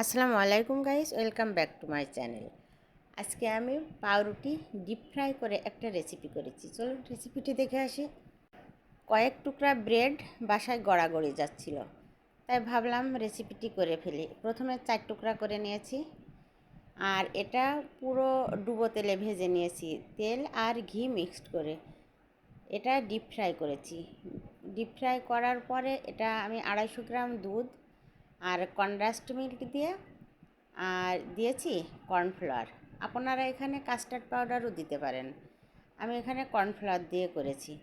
আসসালামু আলাইকুম guys, welcome back to my channel. আজকে আমি পাউরুটি ডিপ ফ্রাই করে একটা রেসিপি করেছি। চলুন রেসিপিটি দেখে আসি। কয়েক টুকরা ব্রেড বাসায় গড়াগড়ি যাচ্ছিল, তাই ভাবলাম রেসিপিটি করে ফেলি। প্রথমে 4 টুকরা করে নিয়েছি, আর এটা পুরো ডুবো তেলে ভেজে নিয়েছি, তেল আর ঘি মিক্সড করে। এটা ডিপ ফ্রাই করেছি। ডিপ ফ্রাই করার পরে এটা আমি 250 গ্রাম দুধ আর কনডেন্সড মিল্ক দিয়ে আর দিয়েছি কর্নফ্লাওয়ার। আপনারা এখানে কাস্টার্ড পাউডারও দিতে পারেন, আমি এখানে কর্নফ্লাওয়ার দিয়ে করেছি।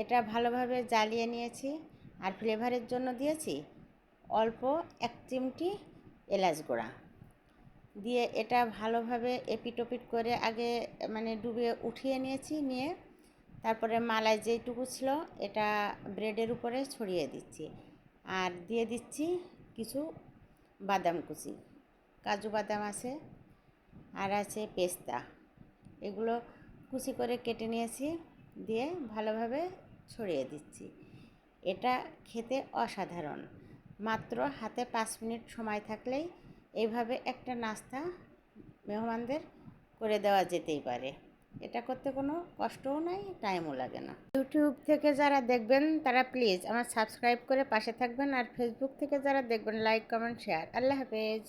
এটা ভালোভাবে জ্বালিয়ে নিয়েছি, আর ফ্লেভারের জন্য দিয়েছি অল্প 1 চিমটি এলাচ গুঁড়া দিয়ে এটা ভালোভাবে এপিটোপিট করে আগে ডুবিয়ে উঠিয়ে নিয়েছি। নিয়ে তারপরে মালাই যেইটুকু ছিল এটা ব্রেডের উপরে ছড়িয়ে দিচ্ছি, আর দিয়ে দিচ্ছি কিছু বাদাম কুচি। কাজু বাদাম আছে, আর আছে পেস্তা, এগুলো কুচি করে কেটে নিয়েছি, দিয়ে ভালোভাবে ছড়িয়ে দিচ্ছি। এটা খেতে অসাধারণ। মাত্র হাতে 5 মিনিট সময় থাকলেই এইভাবে একটা নাস্তা মেহমানদের করে দেওয়া যেতেই পারে। এটা করতে কোনো কষ্টও নাই, টাইমও লাগে না। ইউটিউব থেকে যারা দেখবেন তারা প্লিজ আমার সাবস্ক্রাইব করে পাশে থাকবেন, আর ফেসবুক থেকে যারা দেখবেন লাইক, কমেন্ট, শেয়ার। আল্লাহ হাফেজ।